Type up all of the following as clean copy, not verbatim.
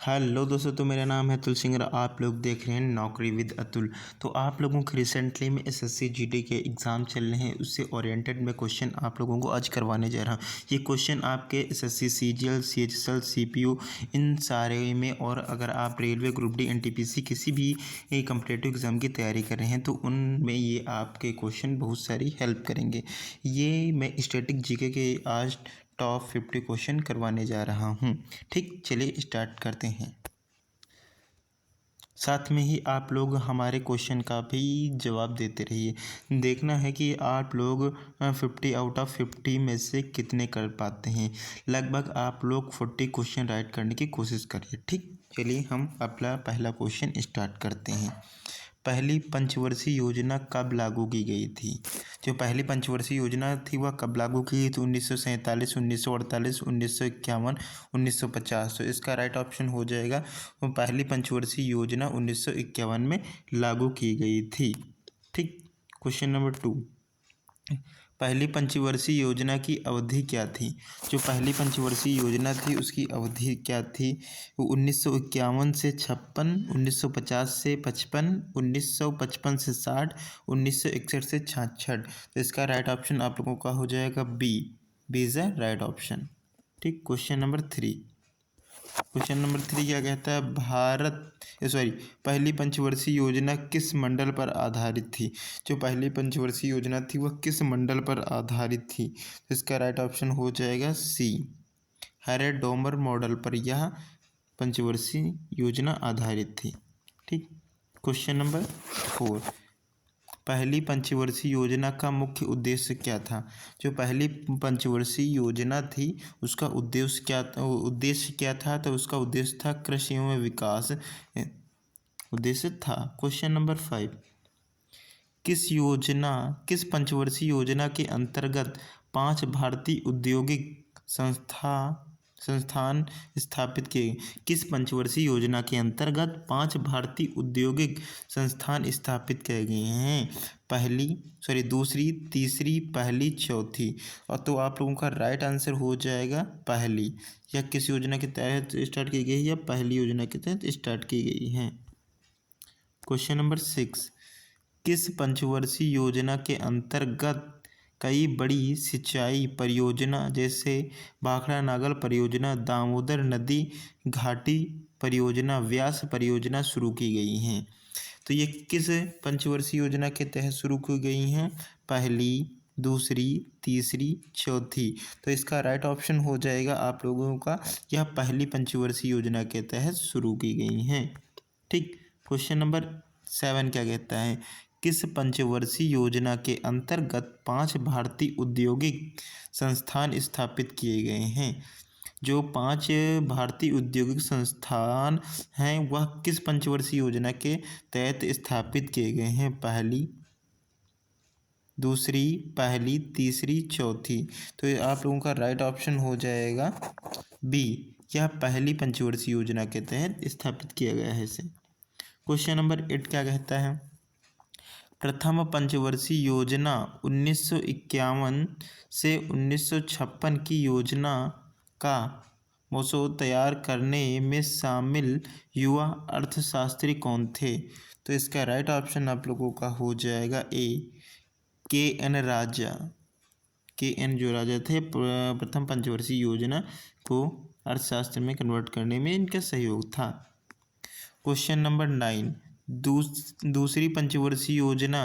Hello दोस्तों, तो मेरा नाम है अतुल सिंह और आप लोग देख रहे हैं नौकरी विद अतुल। तो आप लोगों के रिसेंटली में एसएससी जीडी के एग्ज़ाम चल रहे हैं, उससे ओरिएंटेड मैं क्वेश्चन आप लोगों को आज करवाने जा रहा हूं। ये क्वेश्चन आपके एसएससी सीजीएल सीएचएसएल सीपीयू इन सारे में, और अगर आप रेलवे ग्रुप डी एनटीपीसी किसी भी कम्पिटिटिव एग्ज़ाम की तैयारी कर रहे हैं तो उनमें ये आपके क्वेश्चन बहुत सारी हेल्प करेंगे। ये मैं स्टैटिक जीके के आज टॉप 50 क्वेश्चन करवाने जा रहा हूँ। ठीक, चलिए स्टार्ट करते हैं। साथ में ही आप लोग हमारे क्वेश्चन का भी जवाब देते रहिए। देखना है कि आप लोग 50 आउट ऑफ 50 में से कितने कर पाते हैं। लगभग आप लोग 40 क्वेश्चन राइट करने की कोशिश करिए। ठीक, चलिए हम अपना पहला क्वेश्चन स्टार्ट करते हैं। पहली पंचवर्षीय योजना कब लागू की गई थी? जो पहली पंचवर्षीय योजना थी वह कब लागू की गई थी? 1947, 1948, 1951, 1950। तो इसका राइट ऑप्शन हो जाएगा पहली पंचवर्षीय योजना 1951 में लागू की गई थी। ठीक, क्वेश्चन नंबर 2। पहली पंचवर्षीय योजना की अवधि क्या थी? जो पहली पंचवर्षीय योजना थी उसकी अवधि क्या थी? वो 1951 से 56, 1950 से 55, 1955 से 60, 1961 से 66। तो इसका राइट ऑप्शन आप लोगों का हो जाएगा B is the right option. ठीक, क्वेश्चन नंबर 3। क्वेश्चन नंबर 3 क्या कहता है? पहली पंचवर्षीय योजना किस मंडल पर आधारित थी? जो पहली पंचवर्षीय योजना थी वह किस मंडल पर आधारित थी? तो इसका राइट ऑप्शन हो जाएगा सी, हैरेड-डोमर मॉडल पर यह पंचवर्षीय योजना आधारित थी। ठीक, क्वेश्चन नंबर 4। पहली पंचवर्षीय योजना का मुख्य उद्देश्य क्या था? जो पहली पंचवर्षीय योजना थी उसका उद्देश्य क्या था? तो उसका उद्देश्य था कृषि एवं विकास उद्देश्य था। Question number 5। किस पंचवर्षीय योजना के अंतर्गत 5 भारतीय औद्योगिक संस्थान स्थापित किए? किस पंचवर्षीय योजना के अंतर्गत 5 भारतीय औद्योगिक संस्थान स्थापित किए गए हैं? दूसरी, तीसरी, पहली, चौथी। और तो आप लोगों का राइट आंसर हो जाएगा पहली। या किस योजना के तहत स्टार्ट की गई या पहली योजना के तहत स्टार्ट की गई है। Question number 6। किस पंचवर्षीय योजना के अंतर्गत कई बड़ी सिंचाई परियोजना जैसे भाखड़ा नागल परियोजना, दामोदर नदी घाटी परियोजना, व्यास परियोजना शुरू की गई हैं? तो ये किस पंचवर्षीय योजना के तहत शुरू की गई हैं? पहली, दूसरी, तीसरी, चौथी। तो इसका राइट ऑप्शन हो जाएगा आप लोगों का यह पहली पंचवर्षीय योजना के तहत शुरू की गई हैं। ठीक, क्वेश्चन नंबर 7 क्या कहता है? किस पंचवर्षीय योजना के अंतर्गत 5 भारतीय औद्योगिक संस्थान स्थापित किए गए हैं? जो 5 भारतीय औद्योगिक संस्थान हैं वह किस पंचवर्षीय योजना के तहत स्थापित किए गए हैं? पहली, दूसरी, पहली, तीसरी, चौथी। तो आप लोगों का राइट ऑप्शन हो जाएगा बी, यह पहली पंचवर्षीय योजना के तहत स्थापित किया गया है इसे। क्वेश्चन नंबर 8 क्या कहता है? प्रथम पंचवर्षीय योजना 1951 से 1956 की योजना का मसौदा तैयार करने में शामिल युवा अर्थशास्त्री कौन थे? तो इसका राइट ऑप्शन आप लोगों का हो जाएगा ए, के.एन. राजा। के.एन. जो राजा थे प्रथम पंचवर्षीय योजना को अर्थशास्त्र में कन्वर्ट करने में इनका सहयोग था। Question number 9। दूसरी पंचवर्षीय योजना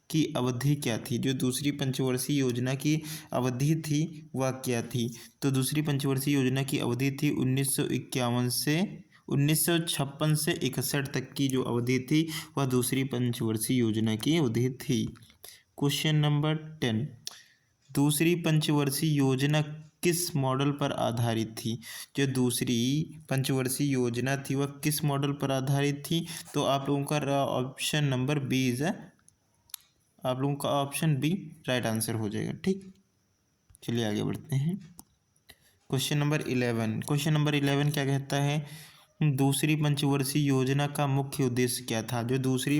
की अवधि क्या थी? जो दूसरी पंचवर्षीय योजना की अवधि थी वह क्या थी? तो दूसरी पंचवर्षीय योजना की अवधि थी 1951 से 1956 से 61 तक की जो अवधि थी वह दूसरी पंचवर्षीय योजना की अवधि थी। Question number 10। दूसरी पंचवर्षीय योजना किस मॉडल पर आधारित थी? जो दूसरी पंचवर्षीय योजना थी वह किस मॉडल पर आधारित थी? तो आप लोगों का ऑप्शन नंबर बी आप लोगों का ऑप्शन बी राइट आंसर हो जाएगा। ठीक, चलिए आगे बढ़ते हैं। Question number 11। क्वेश्चन नंबर 11 क्या कहता है? दूसरी पंचवर्षीय योजना का मुख्य उद्देश्य क्या था? जो दूसरी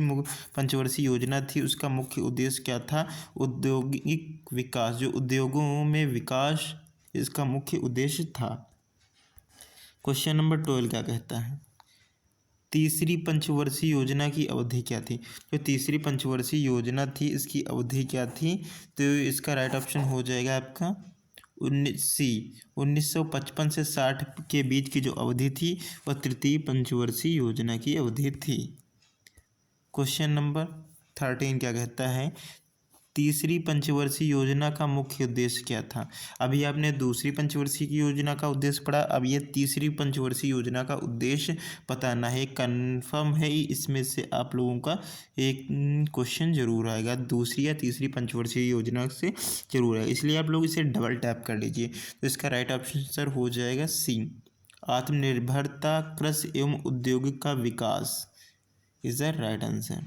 पंचवर्षीय योजना थी उसका मुख्य उद्देश्य क्या था? औद्योगिक विकास, जो उद्योगों में विकास इसका मुख्य उद्देश्य था। क्वेश्चन नंबर 12 क्या कहता है? तीसरी पंचवर्षीय योजना की अवधि क्या थी? जो तीसरी पंचवर्षीय योजना थी इसकी अवधि क्या थी? तो इसका राइट ऑप्शन हो जाएगा आपका 1955 से 60 के बीच की जो अवधि थी वह तृतीय पंचवर्षीय योजना की अवधि थी। क्वेश्चन नंबर 13 क्या कहता है? तीसरी पंचवर्षीय योजना का मुख्य उद्देश्य क्या था? अभी आपने दूसरी पंचवर्षीय की योजना का उद्देश्य पढ़ा, अब ये तीसरी पंचवर्षीय योजना का उद्देश्य बताना है। कंफर्म है इसमें से आप लोगों का एक क्वेश्चन जरूर आएगा, दूसरी या तीसरी पंचवर्षीय योजना से जरूर आएगा, इसलिए आप लोग इसे डबल टैप कर लीजिए। तो इसका राइट ऑप्शन सर हो जाएगा सी, आत्मनिर्भरता कृषि एवं औद्योगिक का विकास is the right answer.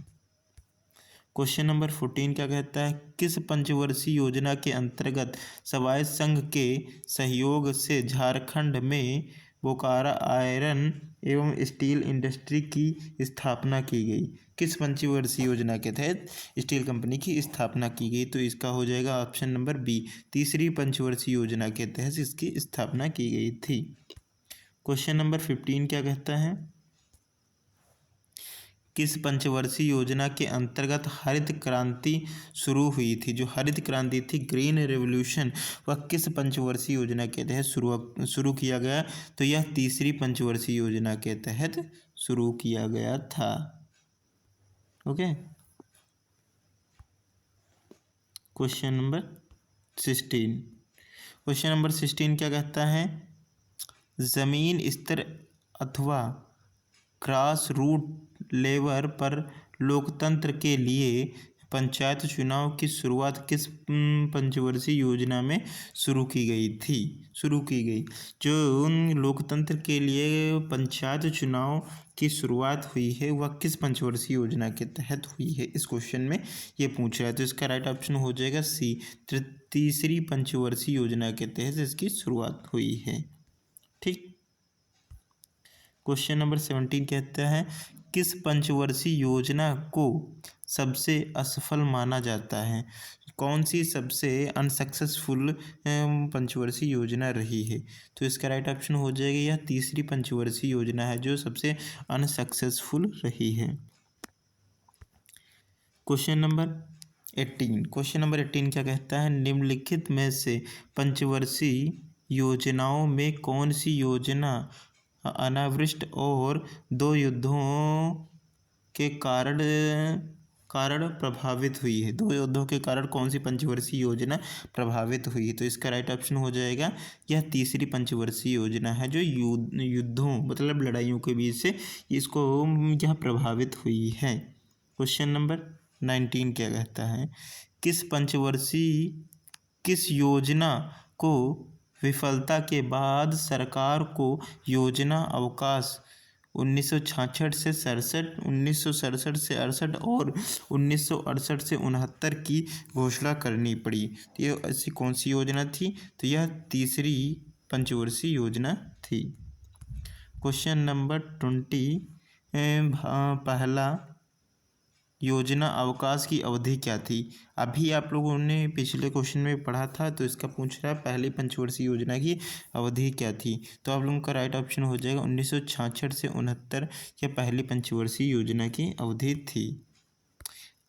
Question number 14 क्या कहता है? किस पंचवर्षीय योजना के अंतर्गत स्वायत्त संघ के सहयोग से झारखंड में बोकारो आयरन एवं स्टील इंडस्ट्री की स्थापना की गई? किस पंचवर्षीय योजना के तहत स्टील कंपनी की स्थापना की गई? तो इसका हो जाएगा ऑप्शन नंबर बी, तीसरी पंचवर्षीय योजना के तहत इसकी स्थापना की गई थी। क्वेश्चन नंबर 15 क्या कहता है? किस पंचवर्षीय योजना के अंतर्गत हरित क्रांति शुरू हुई थी? जो हरित क्रांति थी, ग्रीन रेवोल्यूशन, वह किस पंचवर्षीय योजना के तहत शुरू किया गया? तो यह तीसरी पंचवर्षीय योजना के तहत शुरू किया गया था। Okay, question number 16। Question number 16 क्या कहता है? जमीन स्तर अथवा ग्रास रूट लेवल पर लोकतंत्र के लिए पंचायत चुनाव की शुरुआत किस पंचवर्षीय योजना में शुरू की गई? जो लोकतंत्र के लिए पंचायत चुनाव की शुरुआत हुई है वह किस पंचवर्षीय योजना के तहत हुई है? इस क्वेश्चन में ये पूछ रहा है, तो इसका राइट ऑप्शन हो जाएगा सी, तीसरी पंचवर्षीय योजना के तहत इसकी शुरुआत हुई है। ठीक। क्वेश्चन नंबर 17 कहता है किस पंचवर्षीय योजना को सबसे असफल माना जाता है? कौन सी सबसे अनसक्सेसफुल पंचवर्षीय योजना रही है? तो इसका राइट ऑप्शन हो जाएगा यह तीसरी पंचवर्षीय योजना है जो सबसे अनसक्सेसफुल रही है। क्वेश्चन नंबर 18 क्या कहता है? निम्नलिखित में से पंचवर्षीय योजनाओं में कौन सी योजना अनावृष्ट और 2 युद्धों के कारण प्रभावित हुई है? 2 युद्धों के कारण कौन सी पंचवर्षीय योजना प्रभावित हुई है? तो इसका राइट ऑप्शन हो जाएगा यह तीसरी पंचवर्षीय योजना है जो युद्धों मतलब लड़ाइयों के बीच से इसको यह प्रभावित हुई है। क्वेश्चन नंबर 19 क्या कहता है? किस योजना को विफलता के बाद सरकार को योजना अवकाश 1966 से 67, 1967 से 68 और 1968 से 69 की घोषणा करनी पड़ी? तो यह ऐसी कौन सी योजना थी? तो यह तीसरी पंचवर्षीय योजना थी। क्वेश्चन नंबर 20 पहला योजना अवकाश की अवधि क्या थी? अभी आप लोगों ने पिछले क्वेश्चन में पढ़ा था, तो इसका पूछ रहा है पहली पंचवर्षीय योजना की अवधि क्या थी? तो आप लोगों का राइट ऑप्शन हो जाएगा 1966 से 69 यह पहली पंचवर्षीय योजना की अवधि थी।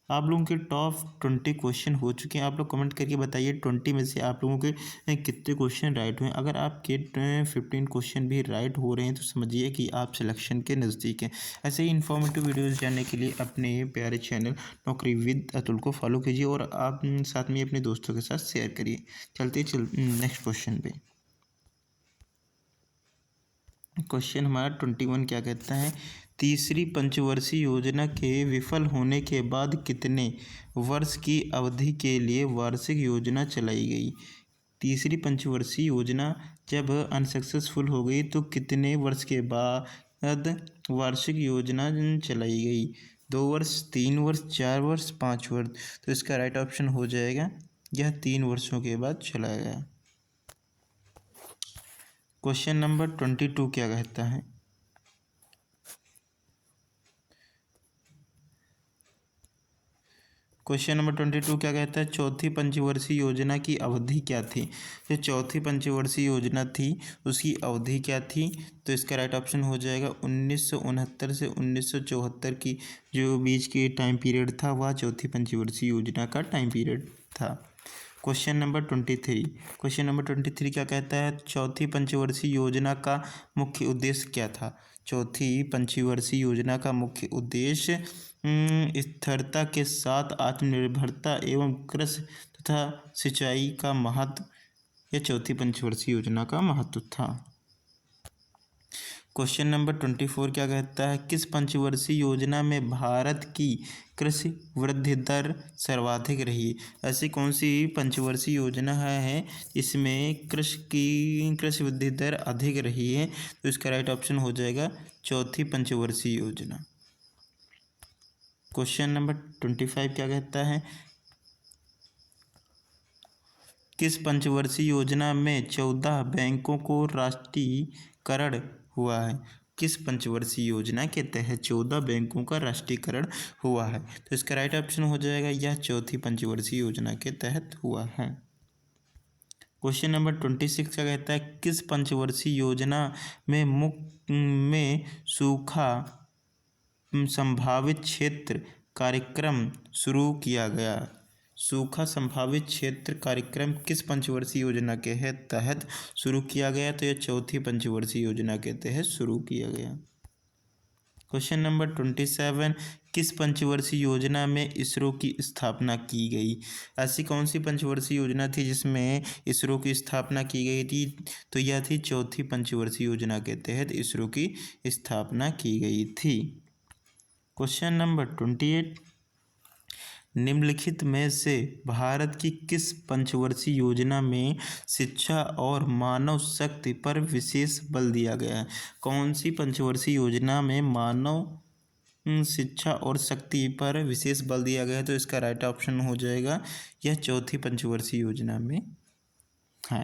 आप लोगों के टॉप 20 क्वेश्चन हो चुके हैं। आप लोग कमेंट करके बताइए 20 में से आप लोगों के कितने क्वेश्चन राइट हुए। अगर आपके 15 क्वेश्चन भी राइट हो रहे हैं तो समझिए कि आप सिलेक्शन के नज़दीक हैं। ऐसे ही इन्फॉर्मेटिव वीडियोस जानने के लिए अपने प्यारे चैनल नौकरी विद अतुल को फॉलो कीजिए और आप साथ में अपने दोस्तों के साथ शेयर करिए। चलते नेक्स्ट क्वेश्चन पे। क्वेश्चन हमारा 21 क्या कहता है? तीसरी पंचवर्षीय योजना के विफल होने के बाद कितने वर्ष की अवधि के लिए वार्षिक योजना चलाई गई? तीसरी पंचवर्षीय योजना जब अनसक्सेसफुल हो गई तो कितने वर्ष के बाद वार्षिक योजना चलाई गई? 2 वर्ष, 3 वर्ष, 4 वर्ष, 5 वर्ष? तो इसका राइट ऑप्शन हो जाएगा यह 3 वर्षों के बाद चलाया गया। क्वेश्चन नंबर 22 क्या कहता है? क्वेश्चन नंबर 22 क्या कहता है, चौथी पंचवर्षीय योजना की अवधि क्या थी। जो चौथी पंचवर्षीय योजना थी उसकी अवधि क्या थी, तो इसका राइट ऑप्शन हो जाएगा 1969 से 1974 की जो बीच की टाइम पीरियड था वह चौथी पंचवर्षीय योजना का टाइम पीरियड था। क्वेश्चन नंबर 23 क्या कहता है, चौथी पंचवर्षीय योजना का मुख्य उद्देश्य क्या था। चौथी पंचवर्षीय योजना का मुख्य उद्देश्य स्थिरता के साथ आत्मनिर्भरता एवं कृषि तथा सिंचाई का महत्व, यह चौथी पंचवर्षीय योजना का महत्व था। क्वेश्चन नंबर 24 क्या कहता है, किस पंचवर्षीय योजना में भारत की कृषि वृद्धि दर सर्वाधिक रही। ऐसी कौन सी पंचवर्षीय योजना है इसमें कृषि वृद्धि दर अधिक रही है, तो इसका राइट ऑप्शन हो जाएगा चौथी पंचवर्षीय योजना। क्वेश्चन नंबर 25 क्या कहता है, किस पंचवर्षीय योजना में 14 बैंकों को राष्ट्रीयकरण हुआ है। किस पंचवर्षीय योजना के तहत 14 बैंकों का राष्ट्रीयकरण हुआ है, तो इसका राइट ऑप्शन हो जाएगा यह चौथी पंचवर्षीय योजना के तहत हुआ है। क्वेश्चन नंबर 26 क्या कहता है, किस पंचवर्षीय योजना में सूखा संभावित क्षेत्र कार्यक्रम शुरू किया गया। सूखा संभावित क्षेत्र कार्यक्रम किस पंचवर्षीय योजना के तहत शुरू किया गया, तो यह चौथी पंचवर्षीय योजना के तहत शुरू किया गया। क्वेश्चन नंबर 27, किस पंचवर्षीय योजना में इसरो की स्थापना की गई। ऐसी कौन सी पंचवर्षीय योजना थी जिसमें इसरो की स्थापना की गई थी, तो यह थी चौथी पंचवर्षीय योजना के तहत इसरो की स्थापना की गई थी। क्वेश्चन नंबर 28, निम्नलिखित में से भारत की किस पंचवर्षीय योजना में शिक्षा और मानव शक्ति पर विशेष बल दिया गया है। कौन सी पंचवर्षीय योजना में मानव शिक्षा और शक्ति पर विशेष बल दिया गया है, तो इसका राइट ऑप्शन हो जाएगा यह चौथी पंचवर्षीय योजना में है।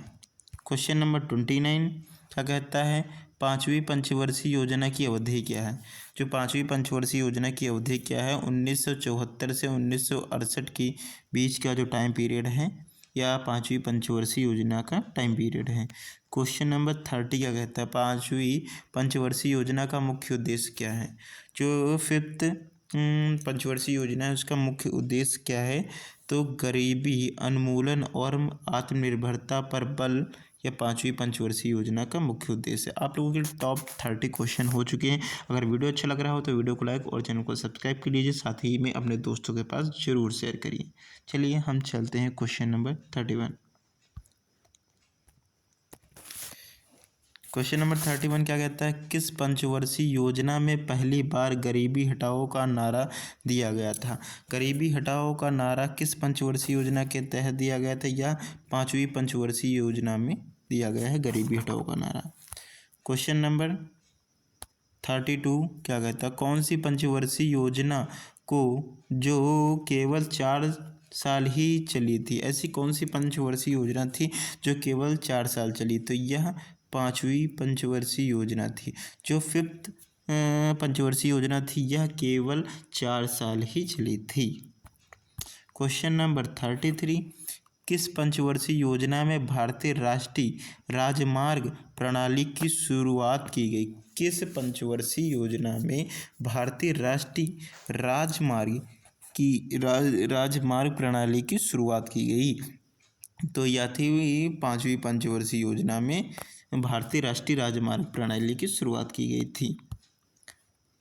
क्वेश्चन नंबर 29 क्या कहता है, पांचवी पंचवर्षीय योजना की अवधि क्या है। जो पांचवी पंचवर्षीय योजना की अवधि क्या है, 1974 से 1968 की बीच का जो टाइम पीरियड है या पांचवी पंचवर्षीय योजना का टाइम पीरियड है। क्वेश्चन नंबर 30 क्या कहता है, पांचवी पंचवर्षीय योजना का मुख्य उद्देश्य क्या है। जो फिफ्थ पंचवर्षीय योजना है उसका मुख्य उद्देश्य क्या है, तो गरीबी उन्मूलन और आत्मनिर्भरता पर बल, यह पांचवी पंचवर्षीय योजना का मुख्य उद्देश्य है। आप लोगों के टॉप 30 क्वेश्चन हो चुके हैं। अगर वीडियो अच्छा लग रहा हो तो वीडियो को लाइक और चैनल को सब्सक्राइब कर लीजिए, साथ ही में अपने दोस्तों के पास जरूर शेयर करिए। चलिए हम चलते हैं क्वेश्चन नंबर 31। क्वेश्चन नंबर 31 क्या कहता है, किस पंचवर्षीय योजना में पहली बार गरीबी हटाओ का नारा दिया गया था। गरीबी हटाओ का नारा किस पंचवर्षीय योजना के तहत दिया गया था, या पांचवी पंचवर्षीय योजना में दिया गया है गरीबी हटाओ का नारा। क्वेश्चन नंबर 32 क्या कहता है, कौन सी पंचवर्षीय योजना को जो केवल 4 साल ही चली थी। ऐसी कौन सी पंचवर्षीय योजना थी जो केवल 4 साल चली, तो यह पांचवी पंचवर्षीय योजना थी। जो फिफ्थ पंचवर्षीय योजना थी यह केवल 4 साल ही चली थी। क्वेश्चन नंबर 33, किस पंचवर्षीय योजना में भारतीय राष्ट्रीय राजमार्ग प्रणाली की शुरुआत की गई। किस पंचवर्षीय योजना में भारतीय राष्ट्रीय राजमार्ग प्रणाली की शुरुआत की गई, तो यह थी पांचवी पंचवर्षीय योजना में भारतीय राष्ट्रीय राजमार्ग प्रणाली की शुरुआत की गई थी।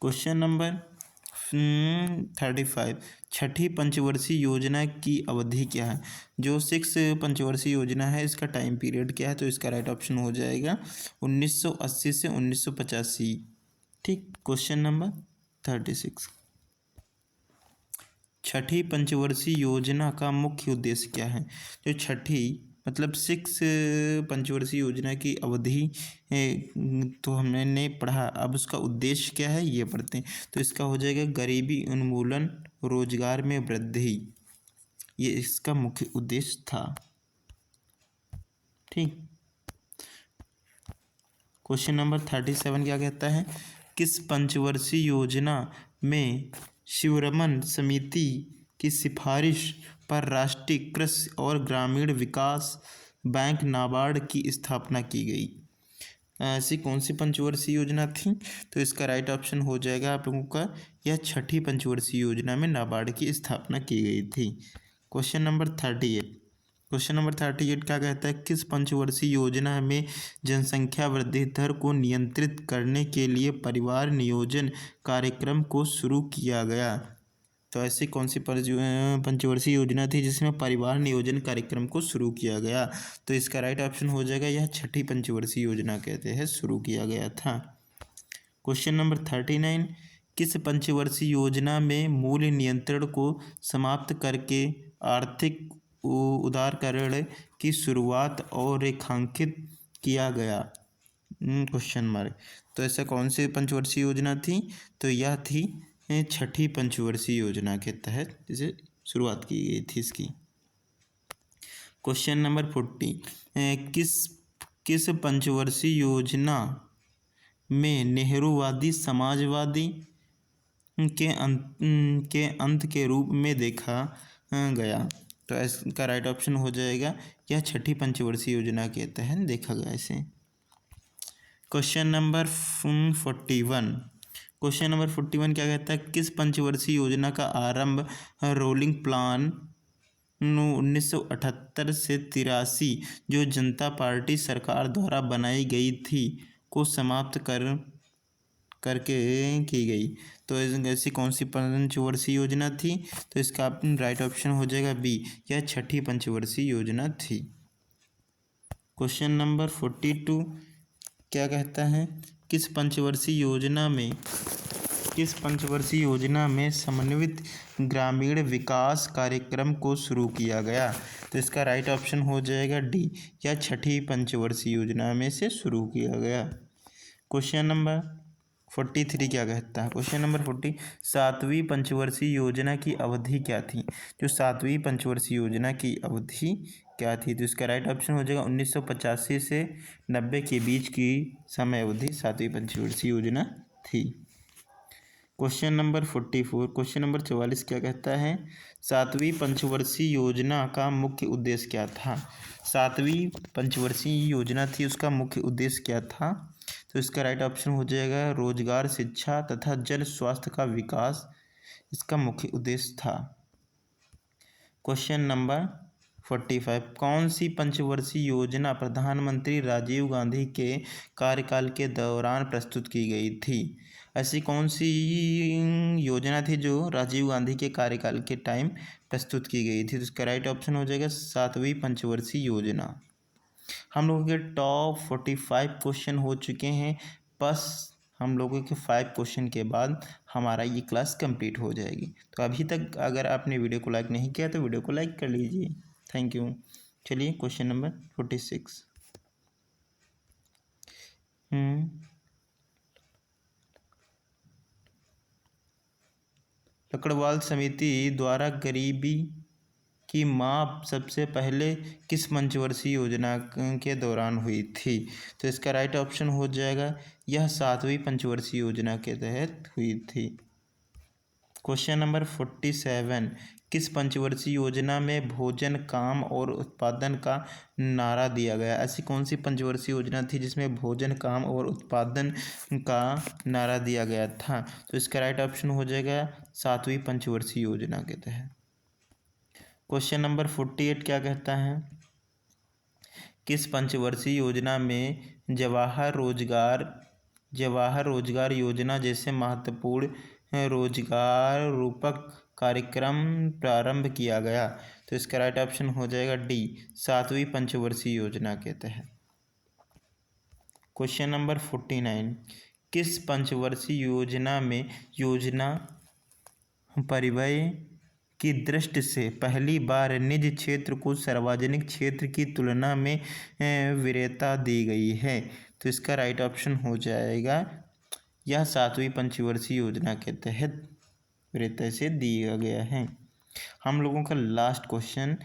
क्वेश्चन नंबर 35, छठी पंचवर्षीय योजना की अवधि क्या है। जो 6 पंचवर्षीय योजना है इसका टाइम पीरियड क्या है, तो इसका राइट ऑप्शन हो जाएगा 1980 से 1985। ठीक। क्वेश्चन नंबर 36, छठी पंचवर्षीय योजना का मुख्य उद्देश्य क्या है। जो छठी मतलब 6 पंचवर्षीय योजना की अवधि तो हमने पढ़ा, अब उसका उद्देश्य क्या है ये पढ़ते हैं। तो इसका हो जाएगा गरीबी उन्मूलन, रोजगार में वृद्धि, ये इसका मुख्य उद्देश्य था। ठीक। क्वेश्चन नंबर 37 क्या कहता है, किस पंचवर्षीय योजना में शिवरमन समिति की सिफारिश पर राष्ट्रीय कृषि और ग्रामीण विकास बैंक नाबार्ड की स्थापना की गई। ऐसी कौन सी पंचवर्षीय योजना थी? तो इसका राइट ऑप्शन हो जाएगा आप लोगों का यह छठी पंचवर्षीय योजना में नाबार्ड की स्थापना की गई थी। क्वेश्चन नंबर 38 क्या कहता है? किस पंचवर्षीय योजना में जनसंख्या वृद्धि दर को नियंत्रित करने के लिए परिवार नियोजन कार्यक्रम को शुरू किया गया? तो ऐसी कौन सी पंचवर्षीय योजना थी जिसमें परिवार नियोजन कार्यक्रम को शुरू किया गया? तो इसका राइट ऑप्शन हो जाएगा यह छठी पंचवर्षीय योजना कहते हैं शुरू किया गया था। क्वेश्चन नंबर 39 किस पंचवर्षीय योजना में मूल्य नियंत्रण को समाप्त करके आर्थिक उदारीकरण की शुरुआत और रेखांकित किया गया? Question mark. तो ऐसा कौन सी पंचवर्षीय योजना थी? तो यह थी छठी पंचवर्षीय योजना के तहत जिसे शुरुआत की गई थी इसकी। क्वेश्चन नंबर 40 किस पंचवर्षीय योजना में नेहरूवादी समाजवादी के अंत के रूप में देखा गया? तो इसका राइट ऑप्शन हो जाएगा यह छठी पंचवर्षीय योजना के तहत देखा गया इसे। क्वेश्चन नंबर 41 क्या कहता है? किस पंचवर्षीय योजना का आरंभ रोलिंग प्लान 1978 से 83 जो जनता पार्टी सरकार द्वारा बनाई गई थी को समाप्त करके की गई? तो ऐसी कौन सी पंचवर्षीय योजना थी? तो इसका राइट ऑप्शन हो जाएगा बी, यह छठी पंचवर्षीय योजना थी। क्वेश्चन नंबर 42 क्या कहता है? किस पंचवर्षीय योजना में समन्वित ग्रामीण विकास कार्यक्रम को शुरू किया गया? तो इसका राइट ऑप्शन हो जाएगा डी, यह छठी पंचवर्षीय योजना में से शुरू किया गया। क्वेश्चन नंबर 43 क्या कहता है? क्वेश्चन नंबर 40 सातवीं पंचवर्षीय योजना की अवधि क्या थी? जो सातवीं पंचवर्षीय योजना की अवधि क्या थी? तो इसका राइट ऑप्शन हो जाएगा 1985 से 90 के बीच की समय अवधि सातवीं पंचवर्षीय योजना थी। क्वेश्चन नंबर 44 क्या कहता है? सातवीं पंचवर्षीय योजना का मुख्य उद्देश्य क्या था? सातवीं पंचवर्षीय योजना थी उसका मुख्य उद्देश्य क्या था? तो इसका राइट ऑप्शन हो जाएगा रोजगार, शिक्षा तथा जन स्वास्थ्य का विकास इसका मुख्य उद्देश्य था। क्वेश्चन नंबर 45 कौन सी पंचवर्षीय योजना प्रधानमंत्री राजीव गांधी के कार्यकाल के दौरान प्रस्तुत की गई थी? ऐसी कौन सी योजना थी जो राजीव गांधी के कार्यकाल के टाइम प्रस्तुत की गई थी? तो इसका राइट ऑप्शन हो जाएगा सातवीं पंचवर्षीय योजना। हम लोगों के टॉप 45 क्वेश्चन हो चुके हैं, बस हम लोगों के 5 क्वेश्चन के बाद हमारा ये क्लास कंप्लीट हो जाएगी। तो अभी तक अगर आपने वीडियो को लाइक नहीं किया तो वीडियो को लाइक कर लीजिए। Thank you. चलिए क्वेश्चन नंबर 46 लकड़वाल समिति द्वारा गरीबी की माप सबसे पहले किस पंचवर्षीय योजना के दौरान हुई थी? तो इसका राइट ऑप्शन हो जाएगा यह सातवीं पंचवर्षीय योजना के तहत हुई थी। क्वेश्चन नंबर 47 किस पंचवर्षीय योजना में भोजन, काम और उत्पादन का नारा दिया गया? ऐसी कौन सी पंचवर्षीय योजना थी जिसमें भोजन, काम और उत्पादन का नारा दिया गया था? तो इसका राइट ऑप्शन हो जाएगा सातवीं पंचवर्षीय योजना के तहत। क्वेश्चन नंबर 48 क्या कहता है? किस पंचवर्षीय योजना में जवाहर रोजगार योजना जैसे महत्वपूर्ण रोजगार रूपक कार्यक्रम प्रारंभ किया गया? तो इसका राइट ऑप्शन हो जाएगा डी, सातवीं पंचवर्षीय योजना के तहत। क्वेश्चन नंबर 49 किस पंचवर्षीय योजना में योजना परिव्यय की दृष्टि से पहली बार निजी क्षेत्र को सार्वजनिक क्षेत्र की तुलना में वरीयता दी गई है? तो इसका राइट ऑप्शन हो जाएगा यह सातवीं पंचवर्षीय योजना के तहत वरीयता से दिया गया है। हम लोगों का लास्ट क्वेश्चन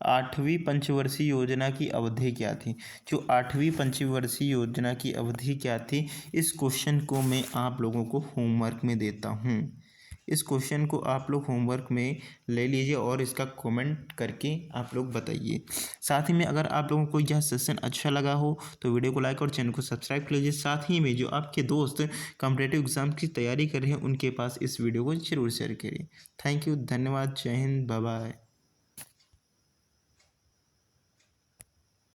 आठवीं पंचवर्षीय योजना की अवधि क्या थी? जो आठवीं पंचवर्षीय योजना की अवधि क्या थी, इस क्वेश्चन को मैं आप लोगों को होमवर्क में देता हूँ। इस क्वेश्चन को आप लोग होमवर्क में ले लीजिए और इसका कमेंट करके आप लोग बताइए। साथ ही में अगर आप लोगों को यह सेशन अच्छा लगा हो तो वीडियो को लाइक और चैनल को सब्सक्राइब कर लीजिए। साथ ही में जो आपके दोस्त कॉम्पिटिटिव एग्जाम की तैयारी कर रहे हैं उनके पास इस वीडियो को जरूर शेयर करिए। थैंक यू, धन्यवाद, जय हिंद, बाय बाय।